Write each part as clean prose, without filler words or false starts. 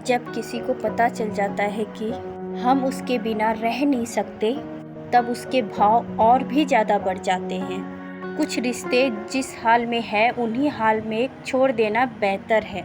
जब किसी को पता चल जाता है कि हम उसके बिना रह नहीं सकते, तब उसके भाव और भी ज़्यादा बढ़ जाते हैं। कुछ रिश्ते जिस हाल में है उन्हीं हाल में छोड़ देना बेहतर है,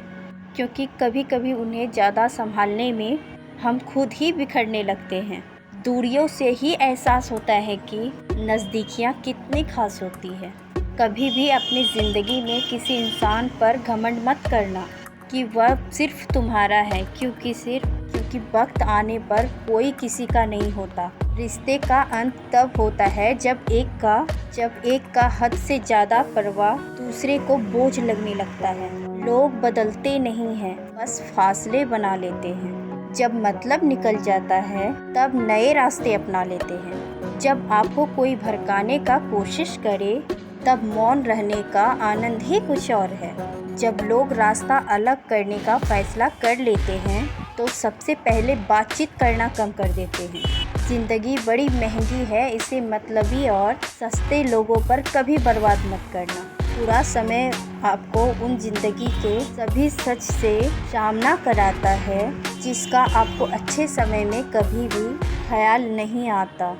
क्योंकि कभी कभी उन्हें ज़्यादा संभालने में हम खुद ही बिखरने लगते हैं। दूरियों से ही एहसास होता है कि नज़दीकियाँ कितनी खास होती है। कभी भी अपनी ज़िंदगी में किसी इंसान पर घमंड मत करना कि वह सिर्फ तुम्हारा है, क्योंकि वक्त आने पर कोई किसी का नहीं होता। रिश्ते का अंत तब होता है जब एक का हद से ज़्यादा परवाह दूसरे को बोझ लगने लगता है। लोग बदलते नहीं हैं, बस फासले बना लेते हैं। जब मतलब निकल जाता है तब नए रास्ते अपना लेते हैं। जब आपको कोई भड़काने का कोशिश करे तब मौन रहने का आनंद ही कुछ और है। जब लोग रास्ता अलग करने का फैसला कर लेते हैं तो सबसे पहले बातचीत करना कम कर देते हैं। ज़िंदगी बड़ी महंगी है, इसे मतलबी और सस्ते लोगों पर कभी बर्बाद मत करना। पूरा समय आपको उन ज़िंदगी के सभी सच से सामना कराता है जिसका आपको अच्छे समय में कभी भी ख्याल नहीं आता।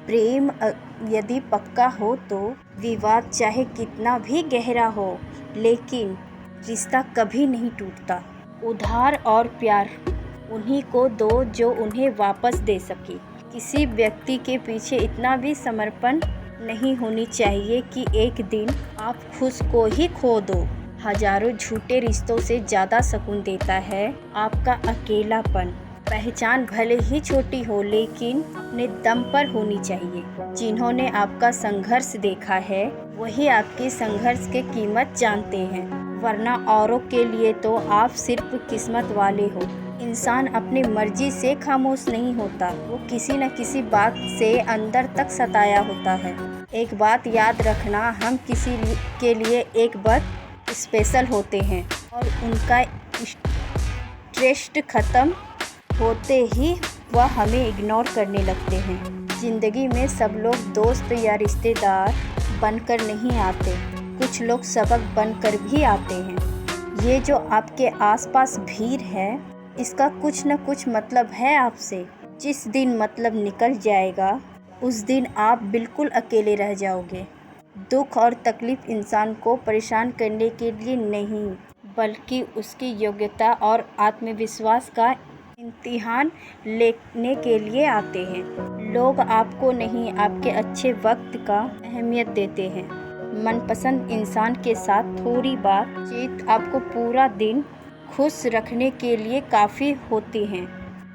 प्रेम यदि पक्का हो तो विवाद चाहे कितना भी गहरा हो, लेकिन रिश्ता कभी नहीं टूटता। उधार और प्यार उन्हीं को दो जो उन्हें वापस दे सके। किसी व्यक्ति के पीछे इतना भी समर्पण नहीं होनी चाहिए कि एक दिन आप खुद को ही खो दो। हजारों झूठे रिश्तों से ज़्यादा सुकून देता है आपका अकेलापन। पहचान भले ही छोटी हो, लेकिन अपने दम पर होनी चाहिए। जिन्होंने आपका संघर्ष देखा है वही आपके संघर्ष की कीमत जानते हैं, वरना औरों के लिए तो आप सिर्फ किस्मत वाले हो। इंसान अपनी मर्जी से खामोश नहीं होता, वो किसी न किसी बात से अंदर तक सताया होता है। एक बात याद रखना, हम किसी के लिए एक बार स्पेशल होते हैं और उनका इंटरेस्ट ख़त्म होते ही वह हमें इग्नोर करने लगते हैं। ज़िंदगी में सब लोग दोस्त या रिश्तेदार बनकर नहीं आते, कुछ लोग सबक बनकर भी आते हैं। ये जो आपके आसपास भीड़ है, इसका कुछ न कुछ मतलब है आपसे। जिस दिन मतलब निकल जाएगा उस दिन आप बिल्कुल अकेले रह जाओगे। दुख और तकलीफ़ इंसान को परेशान करने के लिए नहीं, बल्कि उसकी योग्यता और आत्मविश्वास का इम्तिहान लेने के लिए आते हैं। लोग आपको नहीं, आपके अच्छे वक्त का अहमियत देते हैं। मनपसंद इंसान के साथ थोड़ी बातचीत आपको पूरा दिन खुश रखने के लिए काफ़ी होती हैं।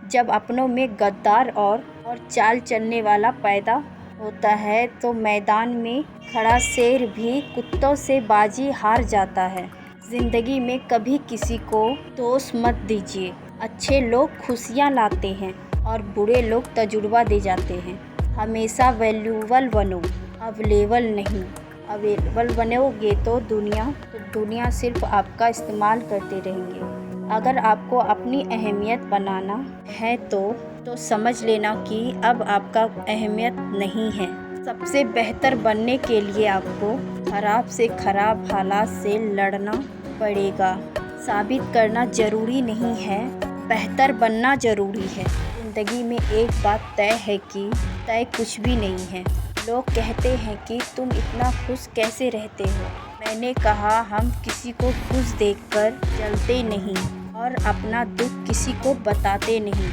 जब अपनों में गद्दार और चाल चलने वाला पैदा होता है तो मैदान में खड़ा शेर भी कुत्तों से बाजी हार जाता है। ज़िंदगी में कभी किसी को दोष मत दीजिए। अच्छे लोग खुशियाँ लाते हैं और बुरे लोग तजुर्बा दे जाते हैं। हमेशा वैल्यूबल बनो, अवेलेबल नहीं। अवेलेबल बनोगे तो दुनिया सिर्फ आपका इस्तेमाल करते रहेंगे। अगर आपको अपनी अहमियत बनाना है तो समझ लेना कि अब आपका अहमियत नहीं है। सबसे बेहतर बनने के लिए आपको खराब से खराब हालात से लड़ना पड़ेगा। साबित करना ज़रूरी नहीं है, बेहतर बनना ज़रूरी है। ज़िंदगी में एक बात तय है कि तय कुछ भी नहीं है। लोग कहते हैं कि तुम इतना खुश कैसे रहते हो। मैंने कहा, हम किसी को खुश देखकर जलते नहीं और अपना दुख किसी को बताते नहीं।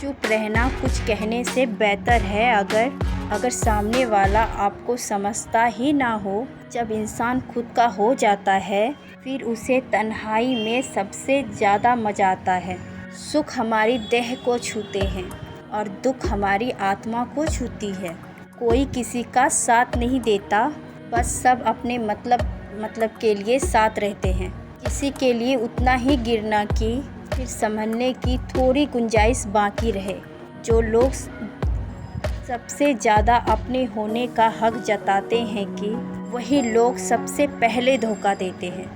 चुप रहना कुछ कहने से बेहतर है अगर सामने वाला आपको समझता ही ना हो। जब इंसान खुद का हो जाता है फिर उसे तन्हाई में सबसे ज़्यादा मज़ा आता है। सुख हमारी देह को छूते हैं और दुख हमारी आत्मा को छूती है। कोई किसी का साथ नहीं देता, बस सब अपने मतलब के लिए साथ रहते हैं। किसी के लिए उतना ही गिरना कि फिर संभलने की थोड़ी गुंजाइश बाकी रहे। जो लोग सबसे ज़्यादा अपने होने का हक जताते हैं कि वही लोग सबसे पहले धोखा देते हैं।